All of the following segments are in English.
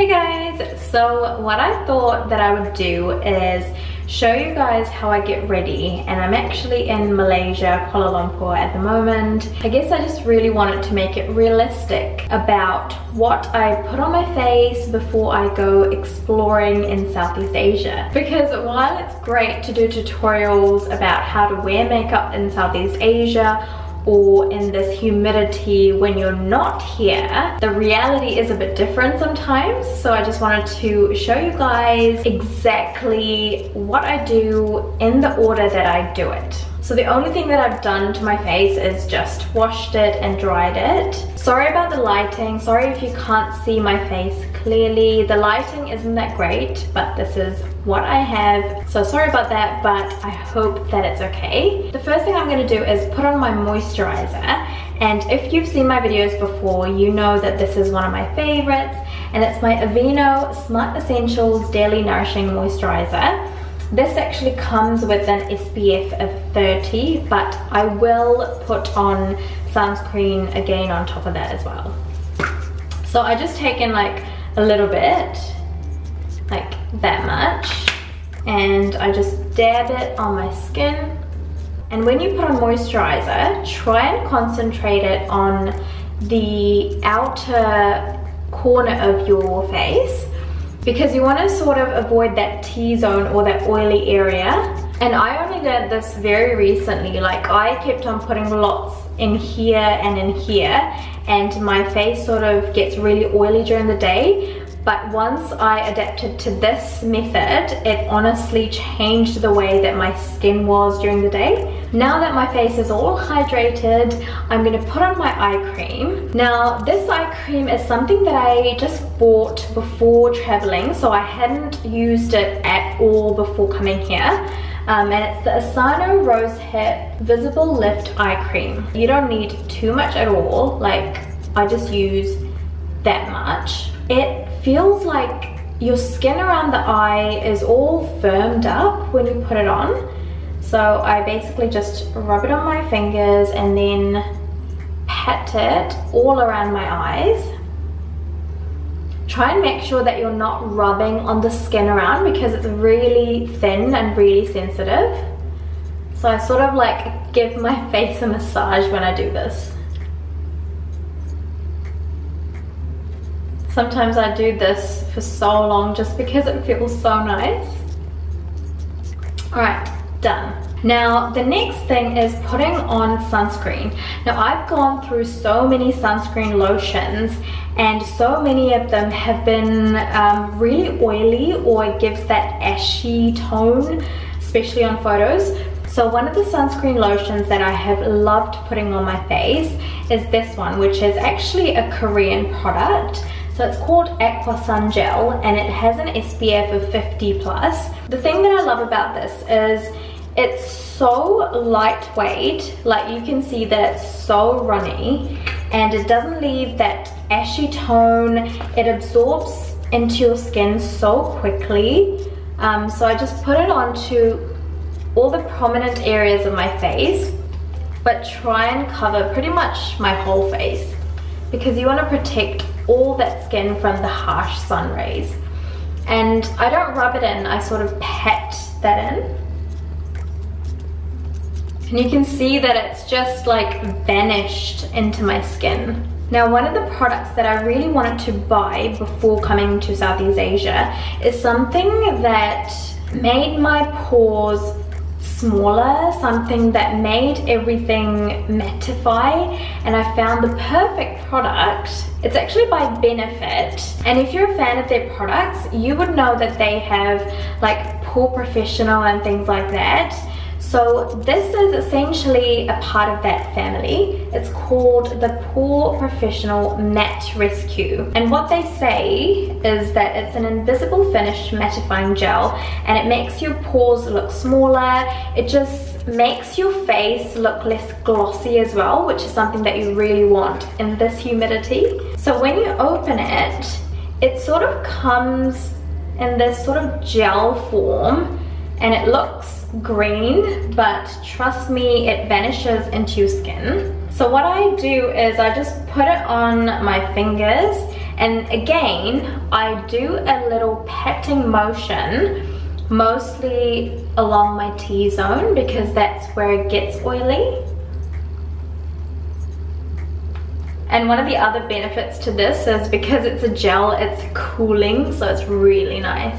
Hey guys, so what I thought that I would do is show you guys how I get ready, and I'm actually in Malaysia, Kuala Lumpur at the moment. I guess I just really wanted to make it realistic about what I put on my face before I go exploring in Southeast Asia. Because while it's great to do tutorials about how to wear makeup in Southeast Asia or in this humidity when you're not here, the reality is a bit different sometimes. So I just wanted to show you guys exactly what I do in the order that I do it. So the only thing that I've done to my face is just washed it and dried it. Sorry about the lighting, sorry if you can't see my face clearly. The lighting isn't that great, but this is what I have. So sorry about that, but I hope that it's okay. The first thing I'm gonna do is put on my moisturizer. And if you've seen my videos before, you know that this is one of my favorites, and it's my Aveeno Smart Essentials Daily Nourishing Moisturizer. This actually comes with an SPF of 30, but I will put on sunscreen again on top of that as well. So I just taken like a little bit, like that much, and I just dab it on my skin. And when you put on moisturizer, try and concentrate it on the outer corner of your face, because you want to sort of avoid that T-zone or that oily area. And I only learned this very recently. Like, I kept on putting lots in here and in here, and my face sort of gets really oily during the day. But once I adapted to this method, it honestly changed the way that my skin was during the day. Now that my face is all hydrated, I'm gonna put on my eye cream. Now, this eye cream is something that I just bought before traveling, so I hadn't used it at all before coming here. And it's the Essano Rosehip Visible Lift Eye Cream. You don't need too much at all, like I just use that much. It feels like your skin around the eye is all firmed up when you put it on. So I basically just rub it on my fingers and then pat it all around my eyes. Try and make sure that you're not rubbing on the skin around, because it's really thin and really sensitive. So I sort of like give my face a massage when I do this. Sometimes I do this for so long just because it feels so nice. Alright, done. Now the next thing is putting on sunscreen. Now I've gone through so many sunscreen lotions, and so many of them have been really oily, or it gives that ashy tone, especially on photos. So one of the sunscreen lotions that I have loved putting on my face is this one, which is actually a Korean product. So it's called Aqua Sun Gel, and it has an SPF of 50+. The thing that I love about this is it's so lightweight, like you can see that it's so runny, and it doesn't leave that ashy tone. It absorbs into your skin so quickly. So I just put it onto all the prominent areas of my face, but try and cover pretty much my whole face, because you want to protect all that skin from the harsh sun rays. And I don't rub it in, I sort of pat that in. And you can see that it's just like vanished into my skin. Now, one of the products that I really wanted to buy before coming to Southeast Asia is something that made my pores smaller, something that made everything mattify, and I found the perfect product. It's actually by Benefit, and if you're a fan of their products, you would know that they have like POREfessional and things like that. So this is essentially a part of that family. It's called the POREfessional Matte Rescue. And what they say is that it's an invisible finish mattifying gel, and it makes your pores look smaller. It just makes your face look less glossy as well, which is something that you really want in this humidity. So when you open it, it sort of comes in this sort of gel form, and it looks green, but trust me, it vanishes into your skin. So what I do is I just put it on my fingers, And again, I do a little patting motion, mostly along my T-zone because that's where it gets oily. And one of the other benefits to this is because it's a gel, it's cooling, so it's really nice.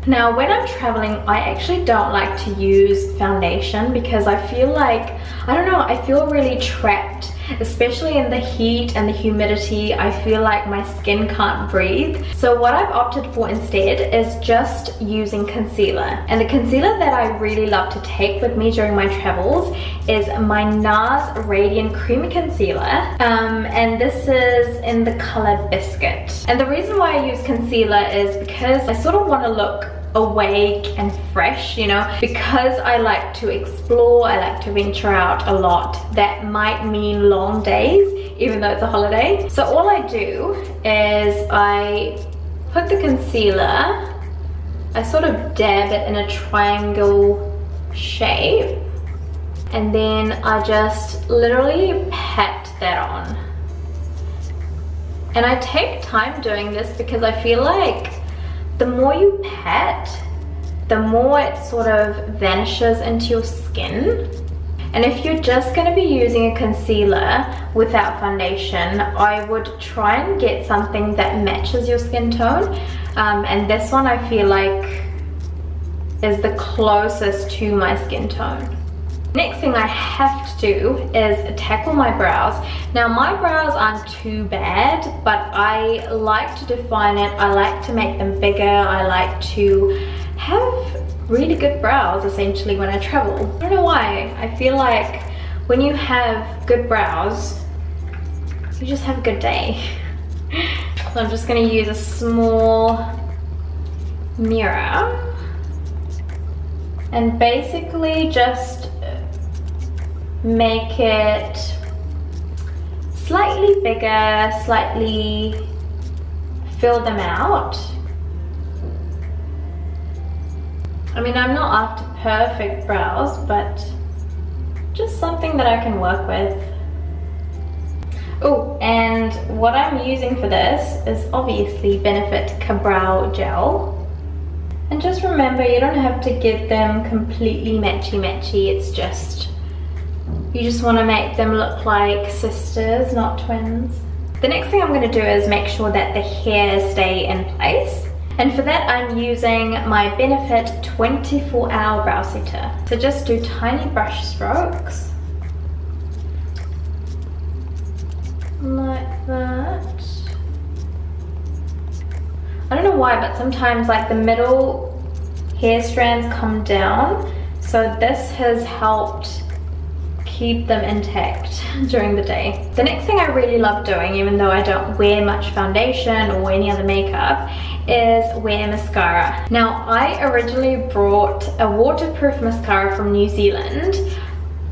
Now, when I'm traveling, I actually don't like to use foundation because I feel like, I don't know, I feel really trapped, especially in the heat and the humidity. I feel like my skin can't breathe. So what I've opted for instead is just using concealer. And the concealer that I really love to take with me during my travels is my NARS Radiant Creamy Concealer. And this is in the color Biscuit. And the reason why I use concealer is because I sort of want to look awake and fresh, you know, because I like to explore, I like to venture out a lot. That might mean long days, even though it's a holiday. So all I do is I put the concealer, I sort of dab it in a triangle shape, and then I just literally pat that on. And I take time doing this because I feel like the more you pat, the more it sort of vanishes into your skin. And if you're just going to be using a concealer without foundation, I would try and get something that matches your skin tone. And this one I feel like is the closest to my skin tone. Next thing I have to do is tackle my brows. Now my brows aren't too bad, but I like to define it. I like to make them bigger. I like to have really good brows essentially when I travel. I don't know why. I feel like when you have good brows, you just have a good day. So I'm just going to use a small mirror and basically just make it slightly bigger, slightly fill them out. I mean, I'm not after perfect brows, but just something that I can work with. Oh, and what I'm using for this is obviously Benefit Brow Gel. And just remember, you don't have to get them completely matchy-matchy. It's just, you just want to make them look like sisters, not twins. The next thing I'm going to do is make sure that the hairs stay in place. And for that, I'm using my Benefit 24-Hour Brow Setter. So just do tiny brush strokes. Like that. I don't know why, but sometimes like the middle hair strands come down. So this has helped keep them intact during the day. The next thing I really love doing, even though I don't wear much foundation or any other makeup, is wear mascara. Now, I originally brought a waterproof mascara from New Zealand,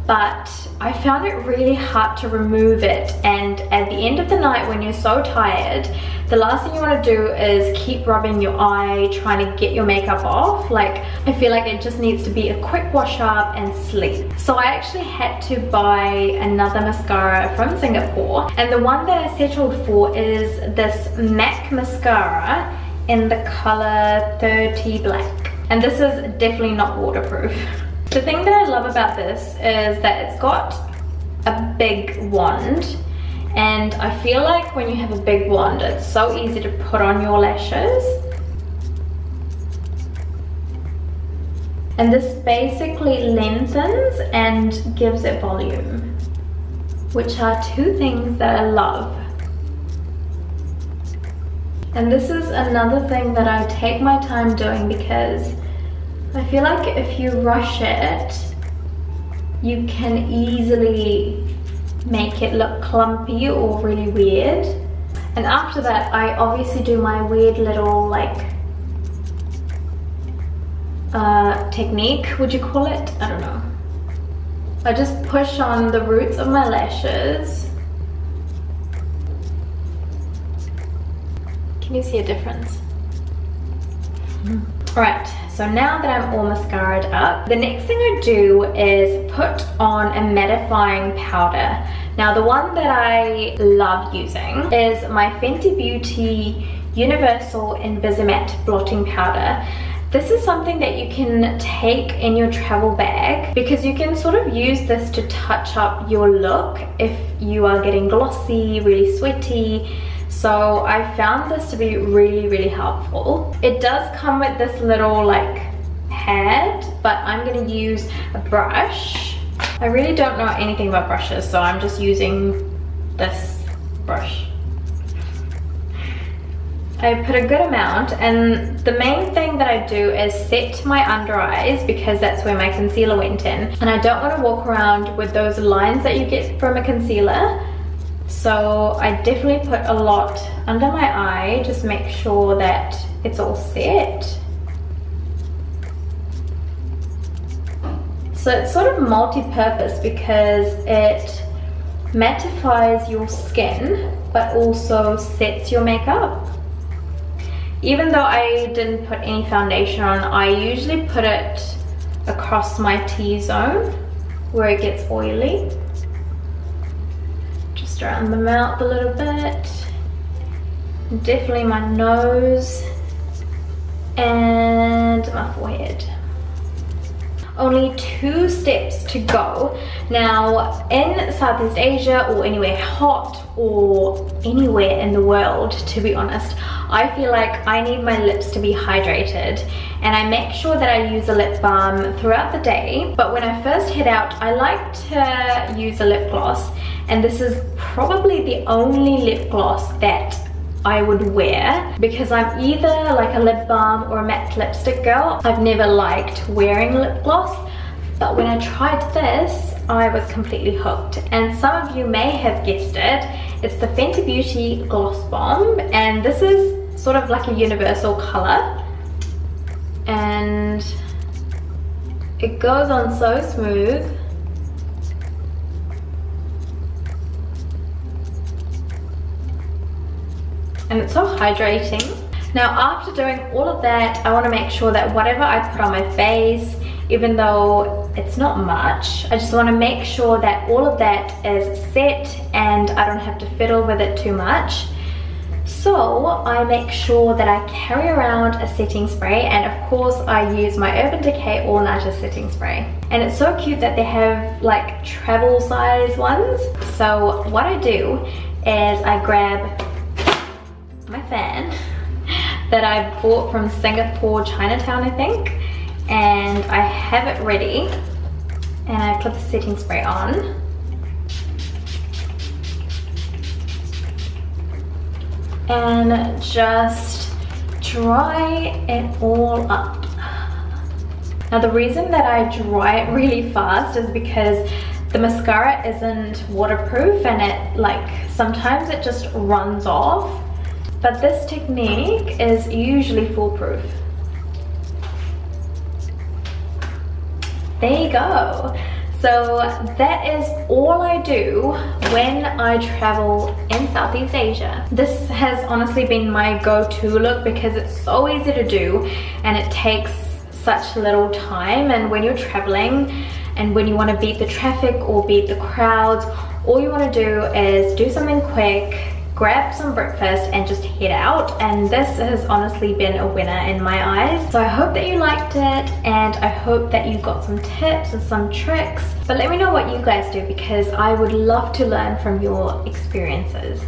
but I found it really hard to remove it, and at the end of the night when you're so tired, the last thing you want to do is keep rubbing your eye trying to get your makeup off. Like, I feel like it just needs to be a quick wash up and sleep. So I actually had to buy another mascara from Singapore, and the one that I settled for is this MAC mascara in the color 30 Black, and this is definitely not waterproof. The thing that I love about this is that it's got a big wand, and I feel like when you have a big wand, it's so easy to put on your lashes. And this basically lengthens and gives it volume, which are two things that I love. And this is another thing that I take my time doing because I feel like if you rush it, you can easily make it look clumpy or really weird. And after that, I obviously do my weird little like technique, would you call it? I don't know. I just push on the roots of my lashes. Can you see a difference? Alright, so now that I'm all mascaraed up, the next thing I do is put on a mattifying powder. Now the one that I love using is my Fenty Beauty Universal Invisimatte Blotting Powder. This is something that you can take in your travel bag because you can sort of use this to touch up your look if you are getting glossy, really sweaty. So I found this to be really helpful. It does come with this little like pad, but I'm going to use a brush. I really don't know anything about brushes, so I'm just using this brush. I put a good amount, and the main thing that I do is set my under eyes because that's where my concealer went in, and I don't want to walk around with those lines that you get from a concealer. So I definitely put a lot under my eye, just make sure that it's all set. So it's sort of multi-purpose because it mattifies your skin but also sets your makeup. Even though I didn't put any foundation on, I usually put it across my T-zone where it gets oily. Just around the mouth a little bit. Definitely my nose and my forehead. Only 2 steps to go. Now in Southeast Asia or anywhere hot or anywhere in the world, to be honest, I feel like I need my lips to be hydrated, and I make sure that I use a lip balm throughout the day. But when I first head out, I like to use a lip gloss, and this is probably the only lip gloss that I would wear because I'm either like a lip balm or a matte lipstick girl. I've never liked wearing lip gloss, but when I tried this, I was completely hooked. And some of you may have guessed it, it's the Fenty Beauty Gloss Bomb, and this is sort of like a universal color, and it goes on so smooth. And it's so hydrating. Now after doing all of that, I want to make sure that whatever I put on my face, even though it's not much, I just want to make sure that all of that is set and I don't have to fiddle with it too much. So I make sure that I carry around a setting spray, and of course I use my Urban Decay All Nighter setting spray. And it's so cute that they have like travel size ones. So what I do is I grab my fan that I bought from Singapore, Chinatown I think, and I have it ready, and I put the setting spray on. And just dry it all up. Now the reason that I dry it really fast is because the mascara isn't waterproof, and it like sometimes it just runs off. But this technique is usually foolproof. There you go. So that is all I do when I travel in Southeast Asia. This has honestly been my go-to look because it's so easy to do and it takes such little time. And when you're traveling and when you want to beat the traffic or beat the crowds, all you want to do is do something quick, grab some breakfast and just head out. And this has honestly been a winner in my eyes. So I hope that you liked it, and I hope that you got some tips and some tricks. But let me know what you guys do because I would love to learn from your experiences.